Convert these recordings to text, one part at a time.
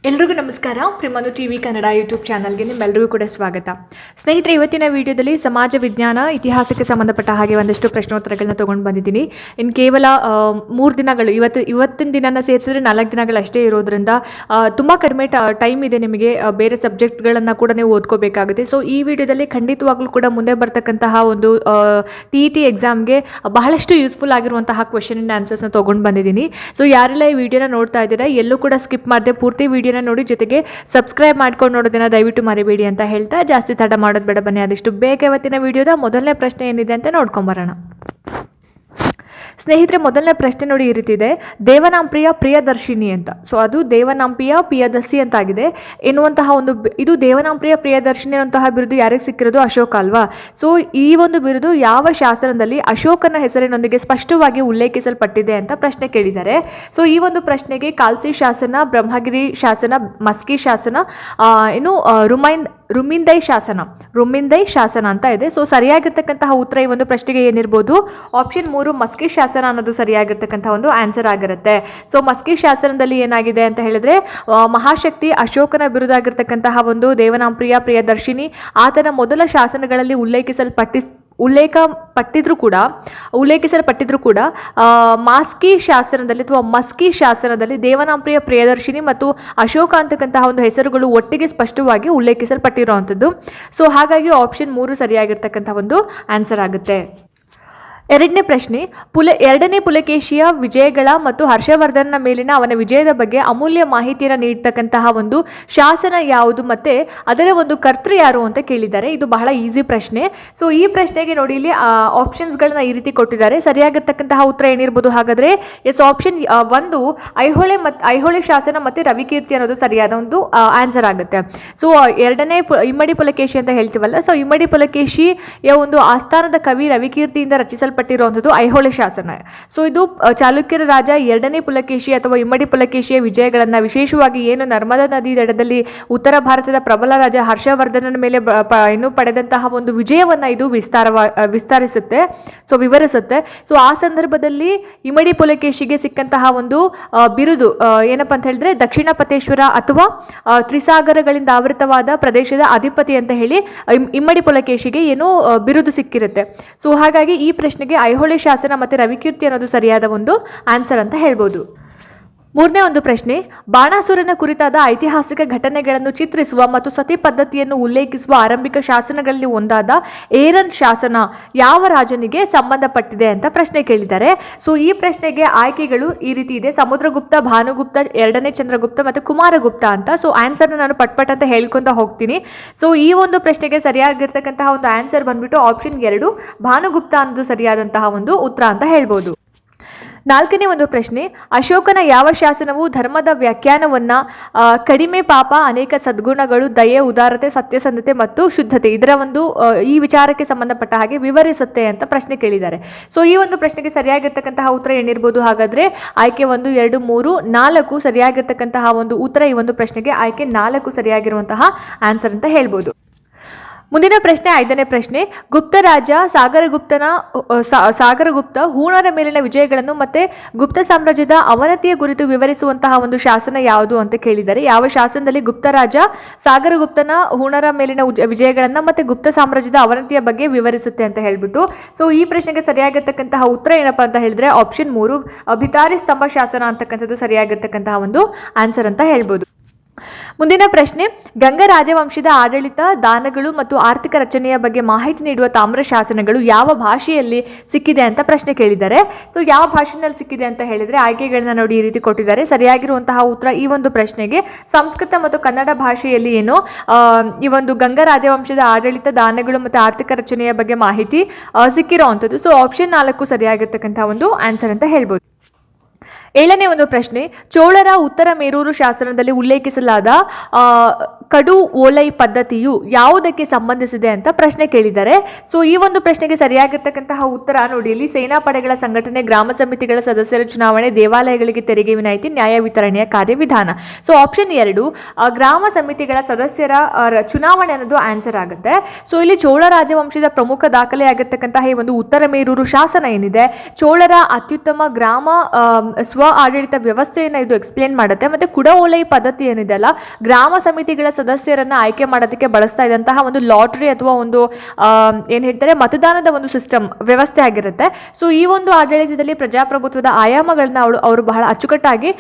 ಎಲ್ರಿಗೂ ನಮಸ್ಕಾರ. ಪ್ರಿಮನು TV Kannada YouTube ಚಾನಲ್ಗೆ ನಿಮ್ಮೆಲ್ಲರಿಗೂ ಕೂಡ ಸ್ವಾಗತ. ಸ್ನೇಹಿತರೆ, ಇವತ್ತಿನ ವಿಡಿಯೋದಲ್ಲಿ ಸಮಾಜ ವಿಜ್ಞಾನ ಇತಿಹಾಸಕ್ಕೆ ಸಂಬಂಧಪಟ್ಟ ಹಾಗೆ ಒಂದಷ್ಟು ಪ್ರಶ್ನೋತ್ತರಗಳನ್ನ ತೊಗೊಂಡು ಬಂದಿದ್ದೀನಿ. ಇನ್ನು ಕೇವಲ 3 ದಿನಗಳು, ಇವತ್ತಿನ ದಿನನ ಸೇರಿಸಿದ್ರೆ 4 ದಿನಗಳಷ್ಟೇ ಇರೋದ್ರಿಂದ ತುಂಬ ಕಡಿಮೆ ಟೈಮ್ ಇದೆ. ನಿಮಗೆ ಬೇರೆ ಸಬ್ಜೆಕ್ಟ್ಗಳನ್ನು ಕೂಡ ನೀವು ಓದ್ಕೋಬೇಕಾಗುತ್ತೆ. ಸೊ ಈ ವಿಡಿಯೋದಲ್ಲಿ ಖಂಡಿತವಾಗ್ಲೂ ಕೂಡ ಮುಂದೆ ಬರ್ತಕ್ಕಂತಹ ಒಂದು TET ಎಕ್ಸಾಮ್ಗೆ ಬಹಳಷ್ಟು ಯೂಸ್ಫುಲ್ ಆಗಿರುವಂತಹ ಕ್ವೆಶನ್ ಆ್ಯಂಡ್ ಆನ್ಸರ್ಸ್ನ ತೊಗೊಂಡು ಬಂದಿದ್ದೀನಿ. ಸೊ ಯಾರೆಲ್ಲ ಈ ವಿಡಿಯೋನ ನೋಡ್ತಾ ಇದ್ದೀರಾ, ಎಲ್ಲೂ ಕೂಡ ಸ್ಕಿಪ್ ಮಾಡದೆ ಪೂರ್ತಿ ವಿಡಿಯೋನ ನೋಡಿ, ಜೊತೆಗೆ ಸಬ್ಸ್ಕ್ರೈಬ್ ಮಾಡ್ಕೊಂಡು ನೋಡೋದನ್ನ ದಯವಿಟ್ಟು ಮರಿಬೇಡಿ ಅಂತ ಹೇಳ್ತಾ ಜಾಸ್ತಿ ತಡ ಮಾಡೋದು ಬೇಡ. ಬನ್ನಿ ಆದಷ್ಟು ಬೇಗ ಇವತ್ತಿನ ವಿಡಿಯೋದ ಮೊದಲನೇ ಪ್ರಶ್ನೆ ಏನಿದೆ ಅಂತ ನೋಡ್ಕೊಂಬರೋಣ. ಸ್ನೇಹಿತರೆ, ಮೊದಲನೇ ಪ್ರಶ್ನೆ ನೋಡಿ ಈ ರೀತಿ ಇದೆ: ದೇವನಾಂಪ್ರಿಯ ಪ್ರಿಯದರ್ಶಿನಿ ಅಂತ. ಸೊ ಅದು ದೇವನಾಂಪ್ರಿಯ ಪ್ರಿಯದರ್ಶಿ ಅಂತಾಗಿದೆ ಎನ್ನುವಂತಹ ಒಂದು ಇದು ದೇವನಾಂಪ್ರಿಯ ಪ್ರಿಯದರ್ಶಿನಿ ಅನ್ನುವಂತಹ ಬಿರುದು ಯಾರಿಗೆ ಸಿಕ್ಕಿರೋದು? ಅಶೋಕ ಅಲ್ವಾ? ಸೊ ಈ ಒಂದು ಬಿರುದು ಯಾವ ಶಾಸನದಲ್ಲಿ ಅಶೋಕನ ಹೆಸರಿನೊಂದಿಗೆ ಸ್ಪಷ್ಟವಾಗಿ ಉಲ್ಲೇಖಿಸಲ್ಪಟ್ಟಿದೆ ಅಂತ ಪ್ರಶ್ನೆ ಕೇಳಿದ್ದಾರೆ. ಸೊ ಈ ಒಂದು ಪ್ರಶ್ನೆಗೆ ಕಾಲ್ಸಿ ಶಾಸನ, ಬ್ರಹ್ಮಗಿರಿ ಶಾಸನ, ಮಸ್ಕಿ ಶಾಸನ, ಇನ್ನು ರುಮಿಂದೈ ಶಾಸನ ಅಂತ ಇದೆ. ಸೊ ಸರಿಯಾಗಿರ್ತಕ್ಕಂತಹ ಉತ್ತರ ಈ ಒಂದು ಪ್ರಶ್ನೆಗೆ ಏನಿರ್ಬೋದು? ಆಪ್ಷನ್ 3 ಮಸ್ಕಿ ಶಾಸನ ಅನ್ನೋದು ಸರಿಯಾಗಿರ್ತಕ್ಕಂತಹ ಒಂದು ಆನ್ಸರ್ ಆಗಿರುತ್ತೆ. ಸೊ ಮಸ್ಕಿ ಶಾಸನದಲ್ಲಿ ಏನಾಗಿದೆ ಅಂತ ಹೇಳಿದ್ರೆ, ಮಹಾಶಕ್ತಿ ಅಶೋಕನ ಬಿರುದಾಗಿರ್ತಕ್ಕಂತಹ ಒಂದು ದೇವನಾಂಪ್ರಿಯ ಪ್ರಿಯದರ್ಶಿನಿ ಆತನ ಮೊದಲ ಶಾಸನಗಳಲ್ಲಿ ಉಲ್ಲೇಖಿಸಲ್ಪಟ್ಟಿದ್ರು ಕೂಡ ಮಸ್ಕಿ ಶಾಸನದಲ್ಲಿ ದೇವನಾಂಪ್ರಿಯ ಪ್ರಿಯದರ್ಶಿನಿ ಮತ್ತು ಅಶೋಕ ಅಂತಕ್ಕಂತಹ ಒಂದು ಹೆಸರುಗಳು ಒಟ್ಟಿಗೆ ಸ್ಪಷ್ಟವಾಗಿ ಉಲ್ಲೇಖಿಸಲ್ಪಟ್ಟಿರುವಂಥದ್ದು. ಸೊ ಹಾಗಾಗಿ ಆಪ್ಷನ್ 3 ಸರಿಯಾಗಿರ್ತಕ್ಕಂತಹ ಒಂದು ಆನ್ಸರ್ ಆಗುತ್ತೆ. ಎರಡನೇ ಪ್ರಶ್ನೆ: ಎರಡನೇ ಪುಲಕೇಶಿಯ ವಿಜಯಗಳ ಮತ್ತು ಹರ್ಷವರ್ಧನ ಮೇಲಿನ ಅವನ ವಿಜಯದ ಬಗ್ಗೆ ಅಮೂಲ್ಯ ಮಾಹಿತಿಯನ್ನು ನೀಡತಕ್ಕಂತಹ ಒಂದು ಶಾಸನ ಯಾವುದು ಮತ್ತೆ ಅದರ ಒಂದು ಕರ್ತೃ ಯಾರು ಅಂತ ಕೇಳಿದ್ದಾರೆ. ಇದು ಬಹಳ ಈಸಿ ಪ್ರಶ್ನೆ. ಸೊ ಈ ಪ್ರಶ್ನೆಗೆ ನೋಡಿ, ಇಲ್ಲಿ ಆಪ್ಷನ್ಸ್ಗಳನ್ನ ಈ ರೀತಿ ಕೊಟ್ಟಿದ್ದಾರೆ. ಸರಿಯಾಗಿರ್ತಕ್ಕಂತಹ ಉತ್ತರ ಏನಿರ್ಬೋದು ಹಾಗಾದ್ರೆ? ಎಸ್, ಆಪ್ಷನ್ 1 ಐಹೊಳೆ ಶಾಸನ ಮತ್ತೆ ರವಿಕೀರ್ತಿ ಅನ್ನೋದು ಸರಿಯಾದ ಒಂದು ಆನ್ಸರ್ ಆಗುತ್ತೆ. ಸೊ ಎರಡನೇ ಇಮ್ಮಡಿ ಪುಲಕೇಶಿ ಅಂತ ಹೇಳ್ತೀವಲ್ಲ, ಸೊ ಇಮ್ಮಡಿ ಪುಲಕೇಶಿಯ ಒಂದು ಆಸ್ಥಾನದ ಕವಿ ರವಿಕೀರ್ತಿಯಿಂದ ರಚಿಸಲ್ಪಟ್ಟಿರುವಂಥದ್ದು ಐಹೊಳೆ ಶಾಸನ. ಸೊ ಇದು ಚಾಲುಕ್ಯರ ರಾಜ ಎರಡನೇ ಪುಲಕೇಶಿ ಅಥವಾ ಇಮ್ಮಡಿ ಪುಲಕೇಶಿಯ ವಿಜಯಗಳನ್ನು, ವಿಶೇಷವಾಗಿ ಏನು ನರ್ಮದಾ ನದಿ ದಡದಲ್ಲಿ ಉತ್ತರ ಭಾರತದ ಪ್ರಬಲ ರಾಜ ಹರ್ಷವರ್ಧನನ ಮೇಲೆ ಪಡೆದಂತಹ ಒಂದು ವಿಜಯವನ್ನ ಇದು ವಿವರಿಸುತ್ತೆ. ಸೊ ಆ ಸಂದರ್ಭದಲ್ಲಿ ಇಮ್ಮಡಿ ಪುಲಕೇಶಿಗೆ ಸಿಕ್ಕಂತಹ ಒಂದು ಬಿರುದು ಏನಪ್ಪಾ ಅಂತ ಹೇಳಿದ್ರೆ, ದಕ್ಷಿಣ ಪತೇಶ್ವರ ಅಥವಾ ತ್ರಿಸಾಗರಗಳಿಂದ ಆವೃತವಾದ ಪ್ರದೇಶದ ಅಧಿಪತಿ ಅಂತ ಹೇಳಿ ಇಮ್ಮಡಿ ಪುಲಕೇಶಿಗೆ ಏನು ಬಿರುದು ಸಿಕ್ಕಿರುತ್ತೆ. ಸೊ ಹಾಗಾಗಿ ಈ ಪ್ರಶ್ನೆಗೆ ಐಹೊಳೆ ಶಾಸನ ಮತ್ತೆ ರವಿಕೀರ್ತಿ ಅನ್ನೋದು ಸರಿಯಾದ ಒಂದು ಆನ್ಸರ್ ಅಂತ ಹೇಳ್ಬೋದು. ಮೂರನೇ ಒಂದು ಪ್ರಶ್ನೆ: ಬಾಣಾಸುರನ ಕುರಿತಾದ ಐತಿಹಾಸಿಕ ಘಟನೆಗಳನ್ನು ಚಿತ್ರಿಸುವ ಮತ್ತು ಸತಿ ಪದ್ಧತಿಯನ್ನು ಉಲ್ಲೇಖಿಸುವ ಆರಂಭಿಕ ಶಾಸನಗಳಲ್ಲಿ ಒಂದಾದ ಏರನ್ ಶಾಸನ ಯಾವ ರಾಜನಿಗೆ ಸಂಬಂಧಪಟ್ಟಿದೆ ಅಂತ ಪ್ರಶ್ನೆ ಕೇಳಿದ್ದಾರೆ. ಸೊ ಈ ಪ್ರಶ್ನೆಗೆ ಆಯ್ಕೆಗಳು ಈ ರೀತಿ ಇದೆ: ಸಮುದ್ರಗುಪ್ತ, ಭಾನುಗುಪ್ತ, ಎರಡನೇ ಚಂದ್ರಗುಪ್ತ ಮತ್ತು ಕುಮಾರಗುಪ್ತ ಅಂತ. ಸೊ ಆನ್ಸರ್ನ ನಾನು ಪಟ್ ಅಂತ ಹೇಳ್ಕೊಂತ ಹೋಗ್ತೀನಿ. ಸೊ ಈ ಒಂದು ಪ್ರಶ್ನೆಗೆ ಸರಿಯಾಗಿರ್ತಕ್ಕಂತಹ ಒಂದು ಆನ್ಸರ್ ಬಂದ್ಬಿಟ್ಟು ಆಪ್ಷನ್ 2 ಭಾನುಗುಪ್ತ ಅನ್ನೋದು ಸರಿಯಾದಂತಹ ಒಂದು ಉತ್ತರ ಅಂತ ಹೇಳ್ಬೋದು. ನಾಲ್ಕನೇ ಒಂದು ಪ್ರಶ್ನೆ: ಅಶೋಕನ ಯಾವ ಶಾಸನವು ಧರ್ಮದ ವ್ಯಾಖ್ಯಾನವನ್ನ ಕಡಿಮೆ ಪಾಪ, ಅನೇಕ ಸದ್ಗುಣಗಳು, ದಯೆ, ಉದಾರತೆ, ಸತ್ಯಸಂಧತೆ ಮತ್ತು ಶುದ್ಧತೆ ಇದರ ಒಂದು ಈ ವಿಚಾರಕ್ಕೆ ಸಂಬಂಧಪಟ್ಟ ಹಾಗೆ ವಿವರಿಸುತ್ತೆ ಅಂತ ಪ್ರಶ್ನೆ ಕೇಳಿದ್ದಾರೆ. ಸೊ ಈ ಒಂದು ಪ್ರಶ್ನೆಗೆ ಸರಿಯಾಗಿರ್ತಕ್ಕಂತಹ ಉತ್ತರ ಏನಿರ್ಬೋದು ಹಾಗಾದ್ರೆ? ಆಯ್ಕೆ 1, 2, 3, 4 ಸರಿಯಾಗಿರ್ತಕ್ಕಂತಹ ಒಂದು ಉತ್ತರ ಈ ಒಂದು ಪ್ರಶ್ನೆಗೆ ಆಯ್ಕೆ 4 ಸರಿಯಾಗಿರುವಂತಹ ಆನ್ಸರ್ ಅಂತ ಹೇಳ್ಬೋದು. ಮುಂದಿನ ಪ್ರಶ್ನೆ, ಐದನೇ ಪ್ರಶ್ನೆ: ಗುಪ್ತರಾಜ ಸಾಗರಗುಪ್ತ ಹೂಣರ ಮೇಲಿನ ವಿಜಯಗಳನ್ನು ಮತ್ತೆ ಗುಪ್ತ ಸಾಮ್ರಾಜ್ಯದ ಅವನತಿಯ ಕುರಿತು ವಿವರಿಸುವಂತಹ ಒಂದು ಶಾಸನ ಯಾವುದು ಅಂತ ಕೇಳಿದ್ದಾರೆ. ಯಾವ ಶಾಸನದಲ್ಲಿ ಗುಪ್ತರಾಜ ಸಾಗರಗುಪ್ತನ ಹೂಣರ ಮೇಲಿನ ವಿಜಯಗಳನ್ನ ಮತ್ತೆ ಗುಪ್ತ ಸಾಮ್ರಾಜ್ಯದ ಅವನತಿಯ ಬಗ್ಗೆ ವಿವರಿಸುತ್ತೆ ಅಂತ ಹೇಳ್ಬಿಟ್ಟು. ಸೊ ಈ ಪ್ರಶ್ನೆಗೆ ಸರಿಯಾಗಿರ್ತಕ್ಕಂತಹ ಉತ್ತರ ಏನಪ್ಪಾ ಅಂತ ಹೇಳಿದ್ರೆ ಆಪ್ಷನ್ 3 ಭಿತಾರಿ ಸ್ತಂಭ ಶಾಸನ ಅಂತಕ್ಕಂಥದ್ದು ಸರಿಯಾಗಿರ್ತಕ್ಕಂತಹ ಒಂದು ಆನ್ಸರ್ ಅಂತ ಹೇಳ್ಬೋದು. ಮುಂದಿನ ಪ್ರಶ್ನೆ: ಗಂಗ ರಾಜವಂಶದ ಆಡಳಿತ, ದಾನಗಳು ಮತ್ತು ಆರ್ಥಿಕ ರಚನೆಯ ಬಗ್ಗೆ ಮಾಹಿತಿ ನೀಡುವ ತಾಮ್ರ ಶಾಸನಗಳು ಯಾವ ಭಾಷೆಯಲ್ಲಿ ಸಿಕ್ಕಿದೆ ಅಂತ ಪ್ರಶ್ನೆ ಕೇಳಿದ್ದಾರೆ. ಸೊ ಯಾವ ಭಾಷೆಯಲ್ಲಿ ಸಿಕ್ಕಿದೆ ಅಂತ ಹೇಳಿದ್ರೆ ಆಯ್ಕೆಗಳನ್ನ ನೋಡಿ ಈ ರೀತಿ ಕೊಟ್ಟಿದ್ದಾರೆ. ಸರಿಯಾಗಿರುವಂತಹ ಉತ್ತರ ಈ ಒಂದು ಪ್ರಶ್ನೆಗೆ ಸಂಸ್ಕೃತ ಮತ್ತು ಕನ್ನಡ ಭಾಷೆಯಲ್ಲಿ ಏನು ಈ ಒಂದು ಗಂಗ ರಾಜವಂಶದ ಆಡಳಿತ, ದಾನಗಳು ಮತ್ತು ಆರ್ಥಿಕ ರಚನೆಯ ಬಗ್ಗೆ ಮಾಹಿತಿ ಸಿಕ್ಕಿರುವಂಥದ್ದು. ಸೊ ಆಪ್ಷನ್ 4 ಸರಿಯಾಗಿರ್ತಕ್ಕಂತಹ ಒಂದು ಆನ್ಸರ್ ಅಂತ ಹೇಳ್ಬೋದು. ಏಳನೇ ಒಂದು ಪ್ರಶ್ನೆ: ಚೋಳರ ಉತ್ತರ ಮೇರೂರು ಶಾಸನದಲ್ಲಿ ಉಲ್ಲೇಖಿಸಲಾದ ಕಡು ಓಲೈ ಪದ್ಧತಿಯು ಯಾವುದಕ್ಕೆ ಸಂಬಂಧಿಸಿದೆ ಅಂತ ಪ್ರಶ್ನೆ ಕೇಳಿದ್ದಾರೆ. ಸೊ ಈ ಒಂದು ಪ್ರಶ್ನೆಗೆ ಸರಿಯಾಗಿರ್ತಕ್ಕಂತಹ ಉತ್ತರ ನೋಡಿ, ಇಲ್ಲಿ ಸೇನಾ ಪಡೆಗಳ ಸಂಘಟನೆ, ಗ್ರಾಮ ಸಮಿತಿಗಳ ಸದಸ್ಯರ ಚುನಾವಣೆ, ದೇವಾಲಯಗಳಿಗೆ ತೆರಿಗೆ ವಿನಾಯಿತಿ, ನ್ಯಾಯ ವಿತರಣೆಯ ಕಾರ್ಯವಿಧಾನ. ಸೊ ಆಪ್ಷನ್ 2 ಗ್ರಾಮ ಸಮಿತಿಗಳ ಸದಸ್ಯರ ಚುನಾವಣೆ ಅನ್ನೋದು ಆನ್ಸರ್ ಆಗುತ್ತೆ. ಸೊ ಇಲ್ಲಿ ಚೋಳ ರಾಜವಂಶದ ಪ್ರಮುಖ ದಾಖಲೆ ಆಗಿರ್ತಕ್ಕಂತಹ ಈ ಒಂದು ಉತ್ತರ ಮೇರೂರು ಶಾಸನ ಏನಿದೆ, ಚೋಳರ ಅತ್ಯುತ್ತಮ ಗ್ರಾಮ ಸ್ವ ಆಡಳಿತ ವ್ಯವಸ್ಥೆಯನ್ನು ಇದು ಎಕ್ಸ್ಪ್ಲೇನ್ ಮಾಡುತ್ತೆ. ಮತ್ತು ಕುಡ ಓಲೈ ಪದ್ಧತಿ ಏನಿದೆ ಅಲ್ಲ, ಗ್ರಾಮ ಸಮಿತಿಗಳ ಸದಸ್ಯರನ್ನ ಆಯ್ಕೆ ಮಾಡೋದಕ್ಕೆ ಬಳಸ್ತಾ ಇದ್ದಂತಹ ಒಂದು ಲಾಟ್ರಿ ಅಥವಾ ಒಂದು ಏನು ಹೇಳ್ತಾರೆ ಮತದಾನದ ಒಂದು ಸಿಸ್ಟಮ್ ವ್ಯವಸ್ಥೆ ಆಗಿರುತ್ತೆ. ಸೊ ಈ ಒಂದು ಆಡಳಿತದಲ್ಲಿ ಪ್ರಜಾಪ್ರಭುತ್ವದ ಆಯಾಮಗಳನ್ನ ಅವರು ಬಹಳ ಅಚ್ಚುಕಟ್ಟಾಗಿ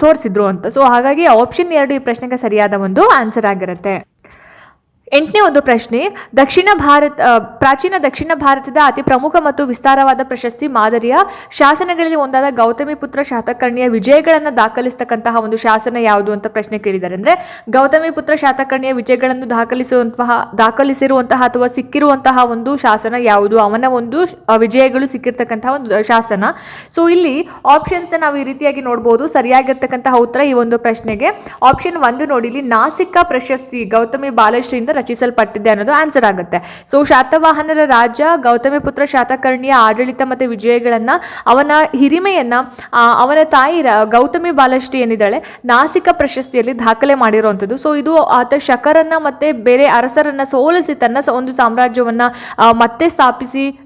ತೋರಿಸಿದ್ರು ಅಂತ. ಸೊ ಹಾಗಾಗಿ ಆಪ್ಷನ್ 2 ಈ ಪ್ರಶ್ನೆಗೆ ಸರಿಯಾದ ಒಂದು ಆನ್ಸರ್ ಆಗಿರುತ್ತೆ. 8ನೇ ಒಂದು ಪ್ರಶ್ನೆ, ಪ್ರಾಚೀನ ದಕ್ಷಿಣ ಭಾರತದ ಅತಿ ಪ್ರಮುಖ ಮತ್ತು ವಿಸ್ತಾರವಾದ ಪ್ರಶಸ್ತಿ ಮಾದರಿಯ ಶಾಸನಗಳಲ್ಲಿ ಒಂದಾದ ಗೌತಮಿಪುತ್ರ ಶಾತಕರ್ಣಿಯ ವಿಜಯಗಳನ್ನು ದಾಖಲಿಸತಕ್ಕಂತಹ ಒಂದು ಶಾಸನ ಯಾವುದು ಅಂತ ಪ್ರಶ್ನೆ ಕೇಳಿದ್ದಾರೆ. ಅಂದ್ರೆ ಗೌತಮಿಪುತ್ರ ಶಾತಕರ್ಣಿಯ ವಿಜಯಗಳನ್ನು ದಾಖಲಿಸಿರುವಂತಹ ಅಥವಾ ಸಿಕ್ಕಿರುವಂತಹ ಒಂದು ಶಾಸನ ಯಾವುದು, ಅವನ ಒಂದು ವಿಜಯಗಳು ಸಿಕ್ಕಿರ್ತಕ್ಕಂತಹ ಒಂದು ಶಾಸನ. ಸೊ ಇಲ್ಲಿ ಆಪ್ಷನ್ಸ್ ನಾವು ಈ ರೀತಿಯಾಗಿ ನೋಡಬಹುದು. ಸರಿಯಾಗಿರ್ತಕ್ಕಂತಹ ಉತ್ತರ ಈ ಒಂದು ಪ್ರಶ್ನೆಗೆ ಆಪ್ಷನ್ 1 ನೋಡಿ, ಇಲ್ಲಿ ನಾಸಿಕ ಪ್ರಶಸ್ತಿ ಗೌತಮಿ ಬಾಲಶ್ರೀಯಿಂದ ರಚಿಸಲ್ಪಟ್ಟಿದೆ ಅನ್ನೋದು ಆನ್ಸರ್ ಆಗುತ್ತೆ. ಸೊ ಶಾತವಾಹನರ ರಾಜ ಗೌತಮಿಪುತ್ರ ಶಾತಕರ್ಣಿಯ ಆಡಳಿತ ಮತ್ತು ವಿಜಯಗಳನ್ನ, ಅವನ ಹಿರಿಮೆಯನ್ನ ಅವನ ತಾಯಿ ಗೌತಮಿ ಬಾಲಶ್ರೀ ಏನಿದ್ದಾಳೆ ನಾಸಿಕ ಪ್ರಶಸ್ತಿಯಲ್ಲಿ ದಾಖಲೆ ಮಾಡಿರುವಂಥದ್ದು. ಸೊ ಇದು ಆತ ಶಕರನ್ನ ಮತ್ತೆ ಬೇರೆ ಅರಸರನ್ನ ಸೋಲಿಸಿ ತನ್ನ ಒಂದು ಸಾಮ್ರಾಜ್ಯವನ್ನ ಮತ್ತೆ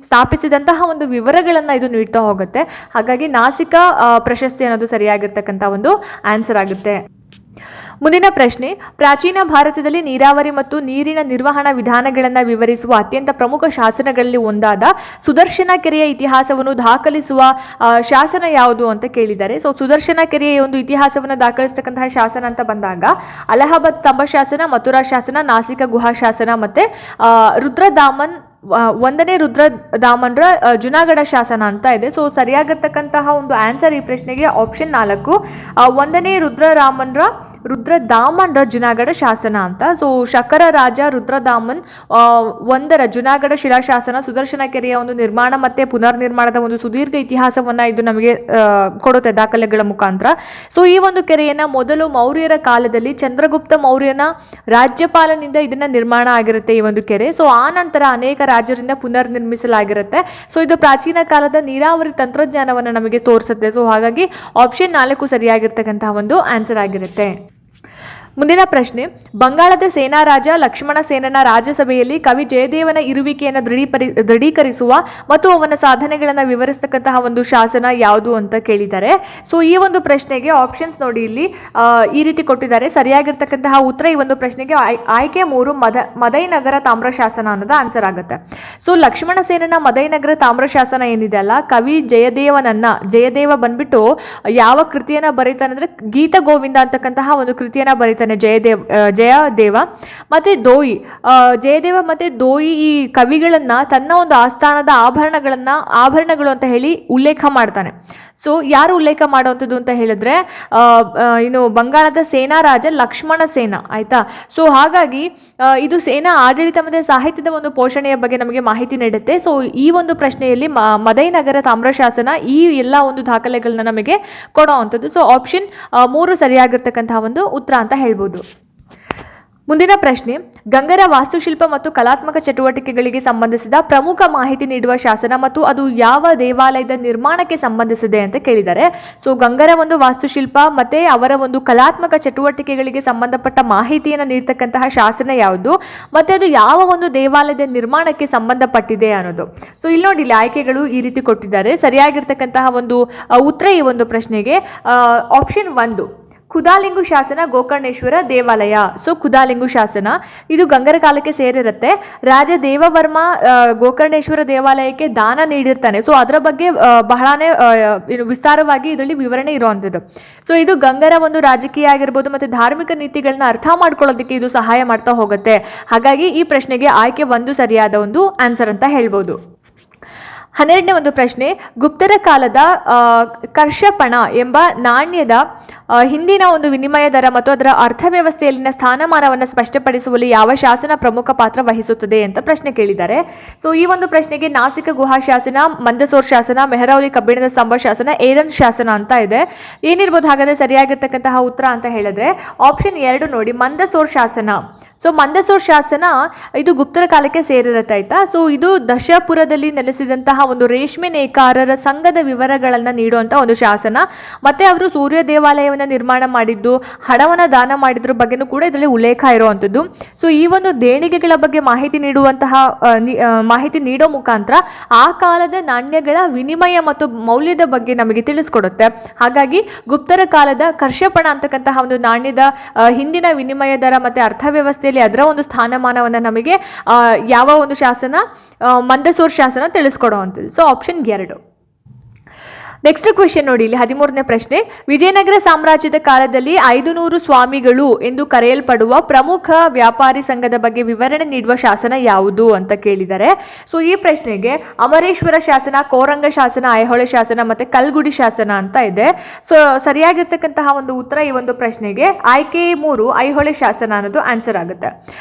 ಸ್ಥಾಪಿಸಿದಂತಹ ಒಂದು ವಿವರಗಳನ್ನ ಇದು ನೀಡ್ತಾ ಹೋಗುತ್ತೆ. ಹಾಗಾಗಿ ನಾಸಿಕ ಪ್ರಶಸ್ತಿ ಅನ್ನೋದು ಸರಿಯಾಗಿರ್ತಕ್ಕಂಥ ಒಂದು ಆನ್ಸರ್ ಆಗುತ್ತೆ. ಮುಂದಿನ ಪ್ರಶ್ನೆ, ಪ್ರಾಚೀನ ಭಾರತದಲ್ಲಿ ನೀರಾವರಿ ಮತ್ತು ನೀರಿನ ನಿರ್ವಹಣಾ ವಿಧಾನಗಳನ್ನು ವಿವರಿಸುವ ಅತ್ಯಂತ ಪ್ರಮುಖ ಶಾಸನಗಳಲ್ಲಿ ಒಂದಾದ ಸುದರ್ಶನ ಕೆರೆಯ ಇತಿಹಾಸವನ್ನು ದಾಖಲಿಸುವ ಶಾಸನ ಯಾವುದು ಅಂತ ಕೇಳಿದ್ದಾರೆ. ಸೊ ಸುದರ್ಶನ ಕೆರೆಯ ಒಂದು ಇತಿಹಾಸವನ್ನು ದಾಖಲಿಸತಕ್ಕಂತಹ ಶಾಸನ ಅಂತ ಬಂದಾಗ ಅಲಹಾಬಾದ್ ಸ್ತಂಭ ಶಾಸನ, ಮಥುರಾ ಶಾಸನ, ನಾಸಿಕ ಗುಹಾ ಶಾಸನ ಮತ್ತೆ ರುದ್ರದಾಮನ್ 1ನೇ ರುದ್ರದಾಮನ್ರ ಜುನಾಗಢ ಶಾಸನ ಅಂತ ಇದೆ. ಸೊ ಸರಿಯಾಗಿರ್ತಕ್ಕಂತಹ ಒಂದು ಆನ್ಸರ್ ಈ ಪ್ರಶ್ನೆಗೆ ಆಪ್ಷನ್ 4, 1ನೇ ರುದ್ರದಾಮನ್ರ ಜುನಾಗಢ ಶಾಸನ ಅಂತ. ಸೊ ಶಕರ ರಾಜ ರುದ್ರದಾಮನ್ 1ರ ಜುನಾಗಢ ಶಿಲಾಶಾಸನ ಸುದರ್ಶನ ಕೆರೆಯ ಒಂದು ನಿರ್ಮಾಣ ಮತ್ತೆ ಪುನರ್ ನಿರ್ಮಾಣದ ಒಂದು ಸುದೀರ್ಘ ಇತಿಹಾಸವನ್ನ ಇದು ನಮಗೆ ಕೊಡುತ್ತೆ ದಾಖಲೆಗಳ ಮುಖಾಂತರ. ಸೊ ಈ ಒಂದು ಕೆರೆಯನ್ನ ಮೊದಲು ಮೌರ್ಯರ ಕಾಲದಲ್ಲಿ ಚಂದ್ರಗುಪ್ತ ಮೌರ್ಯನ ರಾಜ್ಯಪಾಲನಿಂದ ಇದನ್ನ ನಿರ್ಮಾಣ ಆಗಿರುತ್ತೆ ಈ ಒಂದು ಕೆರೆ. ಸೊ ಆ ನಂತರ ಅನೇಕ ರಾಜರಿಂದ ಪುನರ್ ನಿರ್ಮಿಸಲಾಗಿರುತ್ತೆ. ಸೊ ಇದು ಪ್ರಾಚೀನ ಕಾಲದ ನೀರಾವರಿ ತಂತ್ರಜ್ಞಾನವನ್ನು ನಮಗೆ ತೋರಿಸುತ್ತೆ. ಸೊ ಹಾಗಾಗಿ ಆಪ್ಷನ್ 4 ಸರಿಯಾಗಿರ್ತಕ್ಕಂತಹ ಒಂದು ಆನ್ಸರ್ ಆಗಿರುತ್ತೆ. ಮುಂದಿನ ಪ್ರಶ್ನೆ, ಬಂಗಾಳದ ಸೇನಾ ರಾಜ ಲಕ್ಷ್ಮಣ ಸೇನನ ರಾಜ್ಯಸಭೆಯಲ್ಲಿ ಕವಿ ಜಯದೇವನ ಇರುವಿಕೆಯನ್ನು ದೃಢೀಕರಿಸುವ ಮತ್ತು ಅವನ ಸಾಧನೆಗಳನ್ನು ವಿವರಿಸತಕ್ಕಂತಹ ಒಂದು ಶಾಸನ ಯಾವುದು ಅಂತ ಕೇಳಿದ್ದಾರೆ. ಸೊ ಈ ಒಂದು ಪ್ರಶ್ನೆಗೆ ಆಪ್ಷನ್ಸ್ ನೋಡಿ, ಇಲ್ಲಿ ಈ ರೀತಿ ಕೊಟ್ಟಿದ್ದಾರೆ. ಸರಿಯಾಗಿರ್ತಕ್ಕಂತಹ ಉತ್ತರ ಈ ಒಂದು ಪ್ರಶ್ನೆಗೆ ಆಯ್ಕೆ 3 ಮದೈನಗರ ತಾಮ್ರ ಶಾಸನ ಅನ್ನೋದು ಆನ್ಸರ್ ಆಗುತ್ತೆ. ಸೊ ಲಕ್ಷ್ಮಣ ಸೇನನ ಮದೈನಗರ ತಾಮ್ರ ಶಾಸನ ಏನಿದೆ ಅಲ್ಲ, ಕವಿ ಜಯದೇವ ಬಂದ್ಬಿಟ್ಟು ಯಾವ ಕೃತಿಯನ್ನ ಬರೀತಾನೆ ಅಂದ್ರೆ ಗೀತ ಗೋವಿಂದ ಅಂತಕ್ಕಂತಹ ಒಂದು ಕೃತಿಯನ್ನ ಬರೀತಾನೆ ಜಯದೇವ ಮತ್ತೆ ದೋಯಿ. ಜಯದೇವ ಮತ್ತೆ ದೋಯಿ ಈ ಕವಿಗಳನ್ನ ತನ್ನ ಒಂದು ಆಸ್ಥಾನದ ಆಭರಣಗಳು ಅಂತ ಹೇಳಿ ಉಲ್ಲೇಖ ಮಾಡ್ತಾನೆ. ಸೊ ಯಾರು ಉಲ್ಲೇಖ ಮಾಡುವಂಥದ್ದು ಅಂತ ಹೇಳಿದ್ರೆ ಇನ್ನು ಬಂಗಾಳದ ಸೇನಾ ರಾಜ ಲಕ್ಷ್ಮಣ ಸೇನ, ಆಯ್ತಾ. ಸೊ ಹಾಗಾಗಿ ಇದು ಸೇನಾ ಆಡಳಿತ ಮತ್ತು ಸಾಹಿತ್ಯದ ಒಂದು ಪೋಷಣೆಯ ಬಗ್ಗೆ ನಮಗೆ ಮಾಹಿತಿ ನೀಡುತ್ತೆ. ಸೊ ಈ ಒಂದು ಪ್ರಶ್ನೆಯಲ್ಲಿ ಮದೈನಗರ ತಾಮ್ರಶಾಸನ ಈ ಎಲ್ಲ ಒಂದು ದಾಖಲೆಗಳನ್ನ ನಮಗೆ ಕೊಡುವಂಥದ್ದು. ಸೊ ಆಪ್ಷನ್ 3 ಸರಿಯಾಗಿರ್ತಕ್ಕಂತಹ ಒಂದು ಉತ್ತರ ಅಂತ ಹೇಳ್ಬೋದು. ಮುಂದಿನ ಪ್ರಶ್ನೆ, ಗಂಗರ ವಾಸ್ತುಶಿಲ್ಪ ಮತ್ತು ಕಲಾತ್ಮಕ ಚಟುವಟಿಕೆಗಳಿಗೆ ಸಂಬಂಧಿಸಿದ ಪ್ರಮುಖ ಮಾಹಿತಿ ನೀಡುವ ಶಾಸನ ಮತ್ತು ಅದು ಯಾವ ದೇವಾಲಯದ ನಿರ್ಮಾಣಕ್ಕೆ ಸಂಬಂಧಿಸಿದೆ ಅಂತ ಕೇಳಿದ್ದಾರೆ. ಸೊ ಗಂಗರ ಒಂದು ವಾಸ್ತುಶಿಲ್ಪ ಮತ್ತೆ ಅವರ ಒಂದು ಕಲಾತ್ಮಕ ಚಟುವಟಿಕೆಗಳಿಗೆ ಸಂಬಂಧಪಟ್ಟ ಮಾಹಿತಿಯನ್ನು ನೀಡ್ತಕ್ಕಂತಹ ಶಾಸನ ಯಾವುದು ಮತ್ತೆ ಅದು ಯಾವ ಒಂದು ದೇವಾಲಯದ ನಿರ್ಮಾಣಕ್ಕೆ ಸಂಬಂಧಪಟ್ಟಿದೆ ಅನ್ನೋದು. ಸೊ ಇಲ್ಲಿ ನೋಡಿ, ಇಲ್ಲಿ ಆಯ್ಕೆಗಳು ಈ ರೀತಿ ಕೊಟ್ಟಿದ್ದಾರೆ. ಸರಿಯಾಗಿರ್ತಕ್ಕಂತಹ ಒಂದು ಉತ್ತರ ಈ ಒಂದು ಪ್ರಶ್ನೆಗೆ ಆಪ್ಷನ್ 1 ಕುದಾಲಿಂಗು ಶಾಸನ ಗೋಕರ್ಣೇಶ್ವರ ದೇವಾಲಯ. ಸೊ ಕುದಾಲಿಂಗು ಶಾಸನ ಇದು ಗಂಗರ ಕಾಲಕ್ಕೆ ಸೇರಿರುತ್ತೆ. ರಾಜ ದೇವವರ್ಮ ಗೋಕರ್ಣೇಶ್ವರ ದೇವಾಲಯಕ್ಕೆ ದಾನ ನೀಡಿರ್ತಾನೆ. ಸೊ ಅದರ ಬಗ್ಗೆ ಬಹಳನೇ ವಿಸ್ತಾರವಾಗಿ ಇದರಲ್ಲಿ ವಿವರಣೆ ಇರುವಂಥದ್ದು. ಸೊ ಇದು ಗಂಗರ ಒಂದು ರಾಜಕೀಯ ಆಗಿರ್ಬೋದು ಮತ್ತು ಧಾರ್ಮಿಕ ನೀತಿಗಳನ್ನ ಅರ್ಥ ಮಾಡ್ಕೊಳ್ಳೋದಕ್ಕೆ ಇದು ಸಹಾಯ ಮಾಡ್ತಾ ಹೋಗುತ್ತೆ. ಹಾಗಾಗಿ ಈ ಪ್ರಶ್ನೆಗೆ ಆಯ್ಕೆ 1 ಸರಿಯಾದ ಒಂದು ಆನ್ಸರ್ ಅಂತ ಹೇಳ್ಬೋದು. 12ನೇ ಒಂದು ಪ್ರಶ್ನೆ, ಗುಪ್ತರ ಕಾಲದ ಕರ್ಷಪಣ ಎಂಬ ನಾಣ್ಯದ ಹಿಂದಿನ ಒಂದು ವಿನಿಮಯ ದರ ಮತ್ತು ಅದರ ಅರ್ಥವ್ಯವಸ್ಥೆಯಲ್ಲಿನ ಸ್ಥಾನಮಾನವನ್ನು ಸ್ಪಷ್ಟಪಡಿಸುವಲ್ಲಿ ಯಾವ ಶಾಸನ ಪ್ರಮುಖ ಪಾತ್ರ ವಹಿಸುತ್ತದೆ ಅಂತ ಪ್ರಶ್ನೆ ಕೇಳಿದ್ದಾರೆ. ಸೊ ಈ ಒಂದು ಪ್ರಶ್ನೆಗೆ ನಾಸಿಕ ಗುಹಾ ಶಾಸನ, ಮಂದಸೋರ್ ಶಾಸನ, ಮೆಹರೌಲಿ ಕಬ್ಬಿಣದ ಸ್ತಂಭ ಶಾಸನ, ಏರನ್ ಶಾಸನ ಅಂತ ಇದೆ. ಏನಿರ್ಬೋದು ಹಾಗಾದ್ರೆ ಸರಿಯಾಗಿರ್ತಕ್ಕಂತಹ ಉತ್ತರ ಅಂತ ಹೇಳಿದ್ರೆ ಆಪ್ಷನ್ 2 ನೋಡಿ, ಮಂದಸೋರ್ ಶಾಸನ. ಸೊ ಮಂದಸೂರ್ ಶಾಸನ ಇದು ಗುಪ್ತರ ಕಾಲಕ್ಕೆ ಸೇರಿರುತ್ತೆ ಆಯ್ತಾ. ಸೊ ಇದು ದಶಪುರದಲ್ಲಿ ನೆಲೆಸಿದಂತಹ ಒಂದು ರೇಷ್ಮೆ ನೇಕಾರರ ಸಂಘದ ವಿವರಗಳನ್ನು ನೀಡುವಂಥ ಒಂದು ಶಾಸನ. ಮತ್ತೆ ಅವರು ಸೂರ್ಯ ದೇವಾಲಯವನ್ನು ನಿರ್ಮಾಣ ಮಾಡಿದ್ದು, ಹಣವನ್ನು ದಾನ ಮಾಡಿದ್ರ ಬಗ್ಗೆನೂ ಕೂಡ ಇದರಲ್ಲಿ ಉಲ್ಲೇಖ ಇರುವಂಥದ್ದು. ಸೊ ಈ ಒಂದು ದೇಣಿಗೆಗಳ ಬಗ್ಗೆ ಮಾಹಿತಿ ನೀಡೋ ಮುಖಾಂತರ ಆ ಕಾಲದ ನಾಣ್ಯಗಳ ವಿನಿಮಯ ಮತ್ತು ಮೌಲ್ಯದ ಬಗ್ಗೆ ನಮಗೆ ತಿಳಿಸ್ಕೊಡುತ್ತೆ. ಹಾಗಾಗಿ ಗುಪ್ತರ ಕಾಲದ ಕರ್ಷಪಣ ಅಂತಕ್ಕಂತಹ ಒಂದು ನಾಣ್ಯದ ಹಿಂದಿನ ವಿನಿಮಯ ದರ ಮತ್ತೆ ಅರ್ಥವ್ಯವಸ್ಥೆಯಲ್ಲಿ ಅದರ ಒಂದು ಸ್ಥಾನಮಾನವನ್ನು ನಮಗೆ ಯಾವ ಒಂದು ಶಾಸನ, ಮಂದಸೂರ್ ಶಾಸನ ತಿಳಿಸ್ಕೊಡುವಂಥದ್ದು. So option 2. ನೆಕ್ಸ್ಟ್ ಕ್ವೆಶ್ಚನ್ ನೋಡಿ, ಇಲ್ಲಿ 13ನೇ ಪ್ರಶ್ನೆ. ವಿಜಯನಗರ ಸಾಮ್ರಾಜ್ಯದ ಕಾಲದಲ್ಲಿ 500 ಸ್ವಾಮಿಗಳು ಎಂದು ಕರೆಯಲ್ಪಡುವ ಪ್ರಮುಖ ವ್ಯಾಪಾರಿ ಸಂಘದ ಬಗ್ಗೆ ವಿವರಣೆ ನೀಡುವ ಶಾಸನ ಯಾವುದು ಅಂತ ಕೇಳಿದ್ದಾರೆ. ಸೊ ಈ ಪ್ರಶ್ನೆಗೆ ಅಮರೇಶ್ವರ ಶಾಸನ, ಕೋರಂಗ ಶಾಸನ, ಐಹೊಳೆ ಶಾಸನ ಮತ್ತೆ ಕಲ್ಗುಡಿ ಶಾಸನ ಅಂತ ಇದೆ. ಸೊ ಸರಿಯಾಗಿರ್ತಕ್ಕಂತಹ ಒಂದು ಉತ್ತರ ಈ ಒಂದು ಪ್ರಶ್ನೆಗೆ ಆಯ್ಕೆ 3 ಐಹೊಳೆ ಶಾಸನ ಅನ್ನೋದು ಆನ್ಸರ್ ಆಗುತ್ತೆ.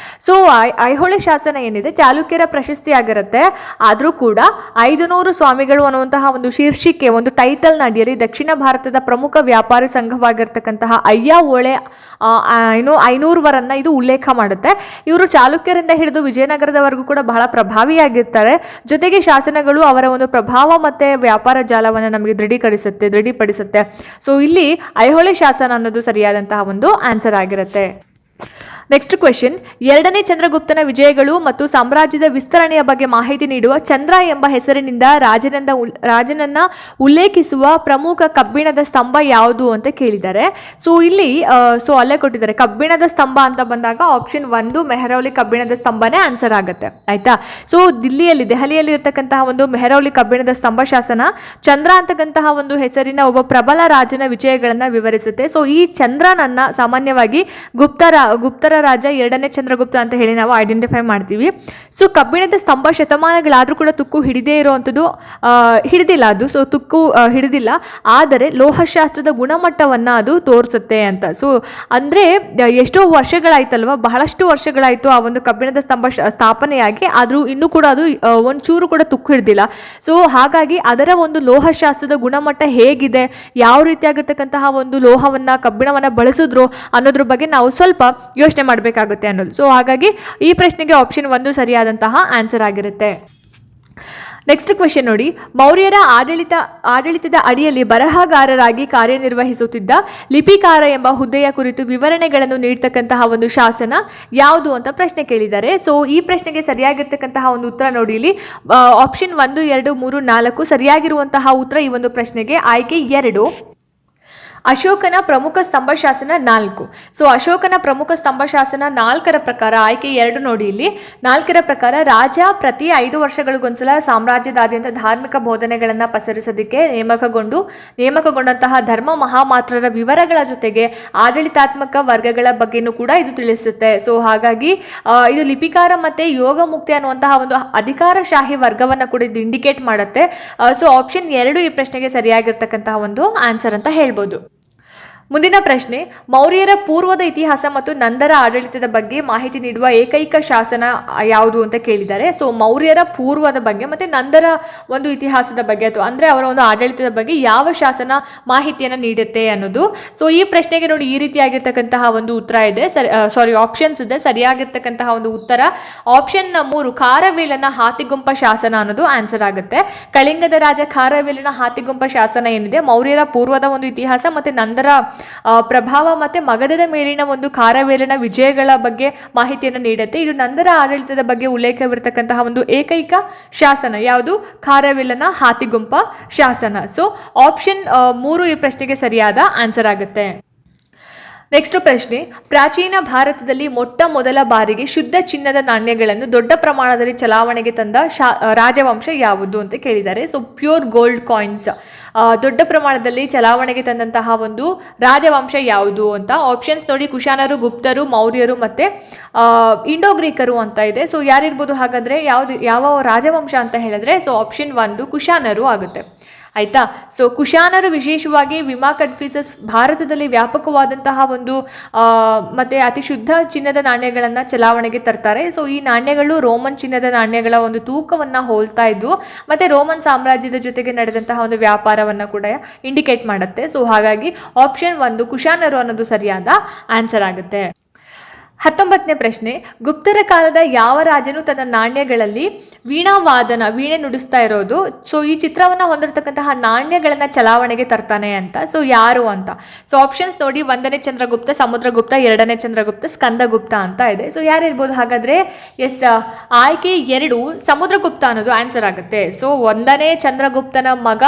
ಸೊ ಐಹೊಳೆ ಶಾಸನ ಏನಿದೆ ಚಾಲುಕ್ಯರ ಪ್ರಶಸ್ತಿ ಆಗಿರುತ್ತೆ. ಆದರೂ ಕೂಡ 500 ಸ್ವಾಮಿಗಳು ಅನ್ನುವಂತಹ ಒಂದು ಶೀರ್ಷಿಕೆ, ಒಂದು ಟೈಟಲ್ ಅಡಿಯಲ್ಲಿ ದಕ್ಷಿಣ ಭಾರತದ ಪ್ರಮುಖ ವ್ಯಾಪಾರಿ ಸಂಘವಾಗಿರ್ತಕ್ಕಂತಹ ಅಯ್ಯಾವೋಳೆ 500ವರನ್ನ ಇದು ಉಲ್ಲೇಖ ಮಾಡುತ್ತೆ. ಇವರು ಚಾಲುಕ್ಯರಿಂದ ಹಿಡಿದು ವಿಜಯನಗರದವರೆಗೂ ಕೂಡ ಬಹಳ ಪ್ರಭಾವಿಯಾಗಿರ್ತಾರೆ. ಜೊತೆಗೆ ಶಾಸನಗಳು ಅವರ ಒಂದು ಪ್ರಭಾವ ಮತ್ತೆ ವ್ಯಾಪಾರ ಜಾಲವನ್ನು ನಮಗೆ ದೃಢಪಡಿಸುತ್ತೆ. ಸೊ ಇಲ್ಲಿ ಐಹೊಳೆ ಶಾಸನ ಅನ್ನೋದು ಸರಿಯಾದಂತಹ ಒಂದು ಆನ್ಸರ್ ಆಗಿರುತ್ತೆ. Next question. 2ನೇ ಚಂದ್ರಗುಪ್ತನ ವಿಜಯಗಳು ಮತ್ತು ಸಾಮ್ರಾಜ್ಯದ ವಿಸ್ತರಣೆಯ ಬಗ್ಗೆ ಮಾಹಿತಿ ನೀಡುವ ಚಂದ್ರ ಎಂಬ ಹೆಸರಿನಿಂದ ರಾಜನನ್ನ ಉಲ್ಲೇಖಿಸುವ ಪ್ರಮುಖ ಕಬ್ಬಿಣದ ಸ್ತಂಭ ಯಾವುದು ಅಂತ ಕೇಳಿದ್ದಾರೆ. ಸೊ ಇಲ್ಲಿ ಅಲ್ಲೇ ಕೊಟ್ಟಿದ್ದಾರೆ. ಕಬ್ಬಿಣದ ಸ್ತಂಭ ಅಂತ ಬಂದಾಗ ಆಪ್ಷನ್ 1 ಮೆಹರೌಲಿ ಕಬ್ಬಿಣದ ಸ್ತಂಭನೇ ಆನ್ಸರ್ ಆಗುತ್ತೆ ಆಯ್ತಾ. ಸೊ ದೆಹಲಿಯಲ್ಲಿ ಇರತಕ್ಕಂತಹ ಒಂದು ಮೆಹರೌಲಿ ಕಬ್ಬಿಣದ ಸ್ತಂಭ ಶಾಸನ ಚಂದ್ರ ಅಂತಕ್ಕಂತಹ ಒಂದು ಹೆಸರಿನ ಒಬ್ಬ ಪ್ರಬಲ ರಾಜನ ವಿಜಯಗಳನ್ನ ವಿವರಿಸುತ್ತೆ. ಸೊ ಈ ಚಂದ್ರನನ್ನ ಸಾಮಾನ್ಯವಾಗಿ ಗುಪ್ತರ ರಾಜ 2ನೇ ಚಂದ್ರಗುಪ್ತ ಅಂತ ಹೇಳಿ ನಾವು ಐಡೆಂಟಿಫೈ ಮಾಡ್ತೀವಿ. ಸೊ ಕಬ್ಬಿಣದ ಸ್ತಂಭ ಶತಮಾನಗಳಾದ್ರೂ ಕೂಡ ತುಕ್ಕು ಹಿಡಿದಿಲ್ಲ ಅದು. ಸೊ ತುಕ್ಕು ಹಿಡಿದಿಲ್ಲ, ಆದರೆ ಲೋಹಶಾಸ್ತ್ರದ ಗುಣಮಟ್ಟವನ್ನ ಅದು ತೋರಿಸುತ್ತೆ ಅಂತ. ಸೊ ಅಂದ್ರೆ ಎಷ್ಟೋ ವರ್ಷಗಳಾಯ್ತಲ್ವ, ಬಹಳಷ್ಟು ವರ್ಷಗಳಾಯ್ತು ಆ ಒಂದು ಕಬ್ಬಿಣದ ಸ್ತಂಭ ಸ್ಥಾಪನೆಯಾಗಿ, ಆದ್ರೂ ಇನ್ನೂ ಕೂಡ ಅದು ಒಂಚೂರು ಕೂಡ ತುಕ್ಕು ಹಿಡಿದಿಲ್ಲ. ಸೊ ಹಾಗಾಗಿ ಅದರ ಒಂದು ಲೋಹಶಾಸ್ತ್ರದ ಗುಣಮಟ್ಟ ಹೇಗಿದೆ, ಯಾವ ರೀತಿಯಾಗಿರ್ತಕ್ಕಂತಹ ಒಂದು ಕಬ್ಬಿಣವನ್ನ ಬಳಸಿದ್ರು ಅನ್ನೋದ್ರ ಬಗ್ಗೆ ನಾವು ಸ್ವಲ್ಪ ಯೋಚನೆ ಮಾಡಬೇಕಾಗುತ್ತೆ ಅನ್ನೋದು. ಸೊ ಹಾಗಾಗಿ ಈ ಪ್ರಶ್ನೆಗೆ ಆಪ್ಷನ್ 1 ಸರಿಯಾದಂತಹ ಆನ್ಸರ್ ಆಗಿರುತ್ತೆ. ನೆಕ್ಸ್ಟ್ ಕ್ವೆಶ್ಚನ್ ನೋಡಿ. ಮೌರ್ಯರ ಆಡಳಿತದ ಅಡಿಯಲ್ಲಿ ಬರಹಗಾರರಾಗಿ ಕಾರ್ಯನಿರ್ವಹಿಸುತ್ತಿದ್ದ ಲಿಪಿಕಾರ ಎಂಬ ಹುದ್ದೆಯ ಕುರಿತು ವಿವರಣೆಗಳನ್ನು ನೀಡತಕ್ಕಂತಹ ಒಂದು ಶಾಸನ ಯಾವುದು ಅಂತ ಪ್ರಶ್ನೆ ಕೇಳಿದ್ದಾರೆ. ಸೊ ಈ ಪ್ರಶ್ನೆಗೆ ಸರಿಯಾಗಿರ್ತಕ್ಕಂತಹ ಒಂದು ಉತ್ತರ ನೋಡಿ, ಇಲ್ಲಿ ಆಪ್ಷನ್ 1, 2, 3, 4 ಸರಿಯಾಗಿರುವಂತಹ ಉತ್ತರ ಈ ಒಂದು ಪ್ರಶ್ನೆಗೆ ಆಯ್ಕೆ 2 ಅಶೋಕನ ಪ್ರಮುಖ ಸ್ತಂಭ ಶಾಸನ 4. ಸೊ ಅಶೋಕನ ಪ್ರಮುಖ ಸ್ತಂಭ ಶಾಸನ 4ರ ಪ್ರಕಾರ ಆಯ್ಕೆ 2 ನೋಡಿ, ಇಲ್ಲಿ 4ರ ಪ್ರಕಾರ ರಾಜ ಪ್ರತಿ 5 ವರ್ಷಗಳಿಗೊಂದ್ಸಲ ಸಾಮ್ರಾಜ್ಯದಾದ್ಯಂತ ಧಾರ್ಮಿಕ ಬೋಧನೆಗಳನ್ನು ಪಸರಿಸೋದಕ್ಕೆ ನೇಮಕಗೊಂಡಂತಹ ಧರ್ಮ ಮಹಾಮಾತ್ರರ ವಿವರಗಳ ಜೊತೆಗೆ ಆಡಳಿತಾತ್ಮಕ ವರ್ಗಗಳ ಬಗ್ಗೆನೂ ಕೂಡ ಇದು ತಿಳಿಸುತ್ತೆ. ಸೊ ಹಾಗಾಗಿ ಇದು ಲಿಪಿಕಾರ ಮತ್ತೆ ಯೋಗ ಮುಕ್ತಿ ಅನ್ನುವಂತಹ ಒಂದು ಅಧಿಕಾರಶಾಹಿ ವರ್ಗವನ್ನು ಕೂಡ ಇದು ಇಂಡಿಕೇಟ್ ಮಾಡುತ್ತೆ. ಸೊ ಆಪ್ಷನ್ 2 ಈ ಪ್ರಶ್ನೆಗೆ ಸರಿಯಾಗಿರ್ತಕ್ಕಂತಹ ಒಂದು ಆನ್ಸರ್ ಅಂತ ಹೇಳ್ಬೋದು. ಮುಂದಿನ ಪ್ರಶ್ನೆ. ಮೌರ್ಯರ ಪೂರ್ವದ ಇತಿಹಾಸ ಮತ್ತು ನಂದರ ಆಡಳಿತದ ಬಗ್ಗೆ ಮಾಹಿತಿ ನೀಡುವ ಏಕೈಕ ಶಾಸನ ಯಾವುದು ಅಂತ ಕೇಳಿದ್ದಾರೆ. ಸೊ ಮೌರ್ಯರ ಪೂರ್ವದ ಬಗ್ಗೆ ಮತ್ತೆ ನಂದರ ಒಂದು ಇತಿಹಾಸದ ಬಗ್ಗೆ ಅಥವಾ ಅಂದ್ರೆ ಅವರ ಒಂದು ಆಡಳಿತದ ಬಗ್ಗೆ ಯಾವ ಶಾಸನ ಮಾಹಿತಿಯನ್ನು ನೀಡುತ್ತೆ ಅನ್ನೋದು. ಸೊ ಈ ಪ್ರಶ್ನೆಗೆ ನೋಡಿ ಈ ರೀತಿಯಾಗಿರ್ತಕ್ಕಂತಹ ಒಂದು ಉತ್ತರ ಇದೆ, ಆಪ್ಷನ್ಸ್ ಇದೆ. ಸರಿಯಾಗಿರ್ತಕ್ಕಂತಹ ಒಂದು ಉತ್ತರ ಆಪ್ಷನ್ 3 ಖಾರವೇಲನ ಹಾತಿಗುಂಪ ಶಾಸನ ಅನ್ನೋದು ಆನ್ಸರ್ ಆಗುತ್ತೆ. ಕಳಿಂಗದ ರಾಜ ಖಾರವೇಲನ ಹಾತಿಗುಂಪ ಶಾಸನ ಏನಿದೆ ಮೌರ್ಯರ ಪೂರ್ವದ ಒಂದು ಇತಿಹಾಸ ಮತ್ತೆ ನಂದರ ಪ್ರಭಾವ ಮತ್ತೆ ಮಗಧದ ಮೇಲಿನ ಒಂದು ಖಾರವೇಲನ ವಿಜಯಗಳ ಬಗ್ಗೆ ಮಾಹಿತಿಯನ್ನು ನೀಡುತ್ತೆ. ಇದು ನಂದರ ಆಡಳಿತದ ಬಗ್ಗೆ ಉಲ್ಲೇಖವಿರತಕ್ಕಂತಹ ಒಂದು ಏಕೈಕ ಶಾಸನ ಯಾವುದು? ಖಾರವೇಲನ ಹಾತಿಗುಂಪ ಶಾಸನ. ಸೊ ಆಪ್ಷನ್ 3 ಈ ಪ್ರಶ್ನೆಗೆ ಸರಿಯಾದ ಆನ್ಸರ್ ಆಗುತ್ತೆ. ನೆಕ್ಸ್ಟ್ ಪ್ರಶ್ನೆ. ಪ್ರಾಚೀನ ಭಾರತದಲ್ಲಿ ಮೊಟ್ಟ ಮೊದಲ ಬಾರಿಗೆ ಶುದ್ಧ ಚಿನ್ನದ ನಾಣ್ಯಗಳನ್ನು ದೊಡ್ಡ ಪ್ರಮಾಣದಲ್ಲಿ ಚಲಾವಣೆಗೆ ತಂದ ರಾಜವಂಶ ಯಾವುದು ಅಂತ ಕೇಳಿದ್ದಾರೆ. ಸೊ ಪ್ಯೂರ್ ಗೋಲ್ಡ್ ಕಾಯಿನ್ಸ್ ದೊಡ್ಡ ಪ್ರಮಾಣದಲ್ಲಿ ಚಲಾವಣೆಗೆ ತಂದಂತಹ ಒಂದು ರಾಜವಂಶ ಯಾವುದು ಅಂತ ಆಪ್ಷನ್ಸ್ ನೋಡಿ. ಕುಶಾನರು, ಗುಪ್ತರು, ಮೌರ್ಯರು ಮತ್ತೆ ಇಂಡೋ ಗ್ರೀಕರು ಅಂತ ಇದೆ. ಸೊ ಯಾರಿರ್ಬೋದು ಹಾಗಾದ್ರೆ ಯಾವ ರಾಜವಂಶ ಅಂತ ಹೇಳಿದ್ರೆ ಸೊ ಆಪ್ಷನ್ 1 ಕುಶಾನರು ಆಗುತ್ತೆ ಆಯ್ತಾ. ಸೊ ಕುಶಾನರು ವಿಶೇಷವಾಗಿ ವಿಮಾ ಕನ್ಫ್ಯೂಸಸ್ ಭಾರತದಲ್ಲಿ ವ್ಯಾಪಕವಾದಂತಹ ಒಂದು ಮತ್ತೆ ಅತಿ ಶುದ್ಧ ಚಿನ್ನದ ನಾಣ್ಯಗಳನ್ನು ಚಲಾವಣೆಗೆ ತರ್ತಾರೆ. ಸೊ ಈ ನಾಣ್ಯಗಳು ರೋಮನ್ ಚಿನ್ನದ ನಾಣ್ಯಗಳ ಒಂದು ತೂಕವನ್ನು ಹೋಲ್ತಾ ಇದ್ವು ಮತ್ತೆ ರೋಮನ್ ಸಾಮ್ರಾಜ್ಯದ ಜೊತೆಗೆ ನಡೆದಂತಹ ಒಂದು ವ್ಯಾಪಾರವನ್ನು ಕೂಡ ಇಂಡಿಕೇಟ್ ಮಾಡುತ್ತೆ. ಸೊ ಹಾಗಾಗಿ ಆಪ್ಷನ್ 1 ಕುಶಾನರು ಅನ್ನೋದು ಸರಿಯಾದ ಆನ್ಸರ್ ಆಗುತ್ತೆ. 19ನೇ ಪ್ರಶ್ನೆ, ಗುಪ್ತರ ಕಾಲದ ಯಾವ ರಾಜನು ತನ್ನ ನಾಣ್ಯಗಳಲ್ಲಿ ವೀಣೆ ನುಡಿಸ್ತಾ ಇರೋದು? ಸೊ ಈ ಚಿತ್ರವನ್ನು ಹೊಂದಿರತಕ್ಕಂತಹ ನಾಣ್ಯಗಳನ್ನ ಚಲಾವಣೆಗೆ ತರ್ತಾನೆ ಅಂತ. ಸೊ ಯಾರು ಅಂತ? ಸೊ ಆಪ್ಷನ್ಸ್ ನೋಡಿ, 1ನೇ ಚಂದ್ರಗುಪ್ತ, ಸಮುದ್ರಗುಪ್ತ, 2ನೇ ಚಂದ್ರಗುಪ್ತ, ಸ್ಕಂದಗುಪ್ತ ಅಂತ ಇದೆ. ಸೊ ಯಾರಿರ್ಬೋದು ಹಾಗಾದ್ರೆ? ಎಸ್, ಆಯ್ಕೆ 2 ಸಮುದ್ರಗುಪ್ತ ಅನ್ನೋದು ಆನ್ಸರ್ ಆಗುತ್ತೆ. ಸೊ 1ನೇ ಚಂದ್ರಗುಪ್ತನ ಮಗ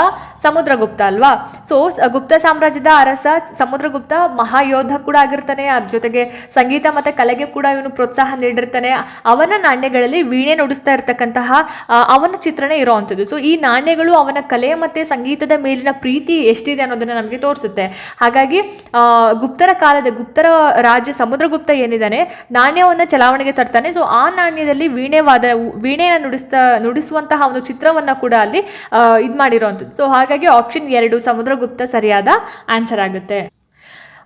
ಸಮುದ್ರಗುಪ್ತ ಅಲ್ವಾ? ಸೊ ಗುಪ್ತ ಸಾಮ್ರಾಜ್ಯದ ಅರಸ ಸಮುದ್ರಗುಪ್ತ ಮಹಾಯೋಧ ಕೂಡ ಆಗಿರ್ತಾನೆ. ಅದ್ರ ಜೊತೆಗೆ ಸಂಗೀತ ಮತ್ತೆ ಕಲೆಗೆ ಕೂಡ ಇವನು ಪ್ರೋತ್ಸಾಹ ನೀಡಿರ್ತಾನೆ. ಅವನ ನಾಣ್ಯಗಳಲ್ಲಿ ವೀಣೆ ನುಡಿಸ್ತಾ ಇರ್ತಕ್ಕಂತಹ ಅವನ ಚಿತ್ರಣ ಇರೋವಂಥದ್ದು. ಸೊ ಈ ನಾಣ್ಯಗಳು ಅವನ ಕಲೆ ಮತ್ತೆ ಸಂಗೀತದ ಮೇಲಿನ ಪ್ರೀತಿ ಎಷ್ಟಿದೆ ಅನ್ನೋದನ್ನ ನಮಗೆ ತೋರಿಸುತ್ತೆ. ಹಾಗಾಗಿ ಗುಪ್ತರ ರಾಜ ಸಮುದ್ರಗುಪ್ತ ಏನಿದ್ದಾನೆ, ನಾಣ್ಯವನ್ನು ಚಲಾವಣೆಗೆ ತರ್ತಾನೆ. ಸೊ ಆ ನಾಣ್ಯದಲ್ಲಿ ವೀಣೆಯನ್ನು ನುಡಿಸುವಂತಹ ಒಂದು ಚಿತ್ರವನ್ನ ಕೂಡ ಅಲ್ಲಿ ಇದು ಮಾಡಿರೋವಂಥದ್ದು. ಸೊ ಹಾಗಾಗಿ ಆಪ್ಷನ್ 2 ಸಮುದ್ರಗುಪ್ತ ಸರಿಯಾದ ಆನ್ಸರ್ ಆಗುತ್ತೆ.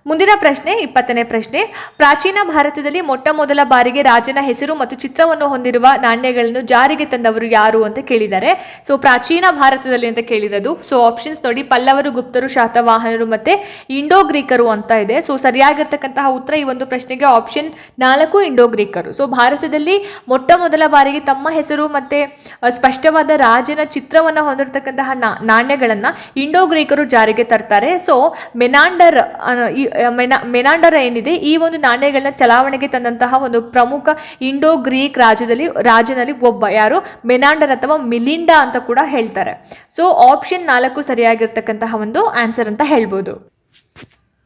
ಮುಂದಿನ ಪ್ರಶ್ನೆ, 20ನೇ ಪ್ರಶ್ನೆ, ಪ್ರಾಚೀನ ಭಾರತದಲ್ಲಿ ಮೊಟ್ಟ ಮೊದಲ ಬಾರಿಗೆ ರಾಜನ ಹೆಸರು ಮತ್ತು ಚಿತ್ರವನ್ನು ಹೊಂದಿರುವ ನಾಣ್ಯಗಳನ್ನು ಜಾರಿಗೆ ತಂದವರು ಯಾರು ಅಂತ ಕೇಳಿದ್ದಾರೆ. ಸೊ ಪ್ರಾಚೀನ ಭಾರತದಲ್ಲಿ ಅಂತ ಕೇಳಿರೋದು. ಸೊ ಆಪ್ಷನ್ಸ್ ನೋಡಿ, ಪಲ್ಲವರು, ಗುಪ್ತರು, ಶಾತವಾಹನರು ಮತ್ತೆ ಇಂಡೋ ಗ್ರೀಕರು ಅಂತ ಇದೆ. ಸೊ ಸರಿಯಾಗಿರ್ತಕ್ಕಂತಹ ಉತ್ತರ ಈ ಒಂದು ಪ್ರಶ್ನೆಗೆ ಆಪ್ಷನ್ 4 ಇಂಡೋ ಗ್ರೀಕರು. ಸೊ ಭಾರತದಲ್ಲಿ ಮೊಟ್ಟ ಮೊದಲ ಬಾರಿಗೆ ತಮ್ಮ ಹೆಸರು ಮತ್ತೆ ಸ್ಪಷ್ಟವಾದ ರಾಜನ ಚಿತ್ರವನ್ನು ಹೊಂದಿರತಕ್ಕಂತಹ ನಾಣ್ಯಗಳನ್ನ ಇಂಡೋ ಗ್ರೀಕರು ಜಾರಿಗೆ ತರ್ತಾರೆ. ಸೊ ಮೆನಾಂಡರ್ ಏನಿದೆ, ಈ ಒಂದು ನಾಣ್ಯಗಳನ್ನ ಚಲಾವಣೆಗೆ ತಂದಂತಹ ಒಂದು ಪ್ರಮುಖ ಇಂಡೋ ಗ್ರೀಕ್ ರಾಜನಲ್ಲಿ ಒಬ್ಬ, ಯಾರು? ಮೆನಾಂಡರ್ ಅಥವಾ ಮಿಲಿಂಡಾ ಅಂತ ಕೂಡ ಹೇಳ್ತಾರೆ. ಸೊ ಆಪ್ಷನ್ 4 ಸರಿಯಾಗಿರ್ತಕ್ಕಂತಹ ಒಂದು ಆನ್ಸರ್ ಅಂತ ಹೇಳ್ಬೋದು.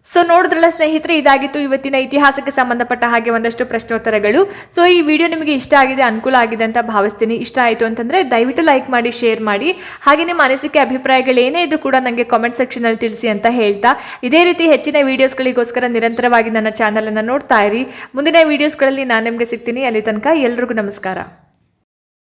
ಸೊ ನೋಡಿದ್ರಲ್ಲ ಸ್ನೇಹಿತರೆ, ಇದಾಗಿತ್ತು ಇವತ್ತಿನ ಇತಿಹಾಸಕ್ಕೆ ಸಂಬಂಧಪಟ್ಟ ಹಾಗೆ ಒಂದಷ್ಟು ಪ್ರಶ್ನೋತ್ತರಗಳು. ಸೊ ಈ ವಿಡಿಯೋ ನಿಮಗೆ ಇಷ್ಟ ಆಗಿದೆ, ಅನುಕೂಲ ಆಗಿದೆ ಅಂತ ಭಾವಿಸ್ತೀನಿ. ಇಷ್ಟ ಆಯಿತು ಅಂತಂದರೆ ದಯವಿಟ್ಟು ಲೈಕ್ ಮಾಡಿ, ಶೇರ್ ಮಾಡಿ. ಹಾಗೆ ನಿಮ್ಮ ಅನಿಸಿಕೆ ಅಭಿಪ್ರಾಯಗಳು ಏನೇ ಇದ್ರೂ ಕೂಡ ನನಗೆ ಕಾಮೆಂಟ್ ಸೆಕ್ಷನಲ್ಲಿ ತಿಳಿಸಿ ಅಂತ ಹೇಳ್ತಾ, ಇದೇ ರೀತಿ ಹೆಚ್ಚಿನ ವೀಡಿಯೋಸ್ಗಳಿಗೋಸ್ಕರ ನಿರಂತರವಾಗಿ ನನ್ನ ಚಾನಲನ್ನು ನೋಡ್ತಾ ಇರಿ. ಮುಂದಿನ ವೀಡಿಯೋಸ್ಗಳಲ್ಲಿ ನಾನು ನಿಮಗೆ ಸಿಗ್ತೀನಿ. ಅಲ್ಲಿ ತನಕ ಎಲ್ರಿಗೂ ನಮಸ್ಕಾರ.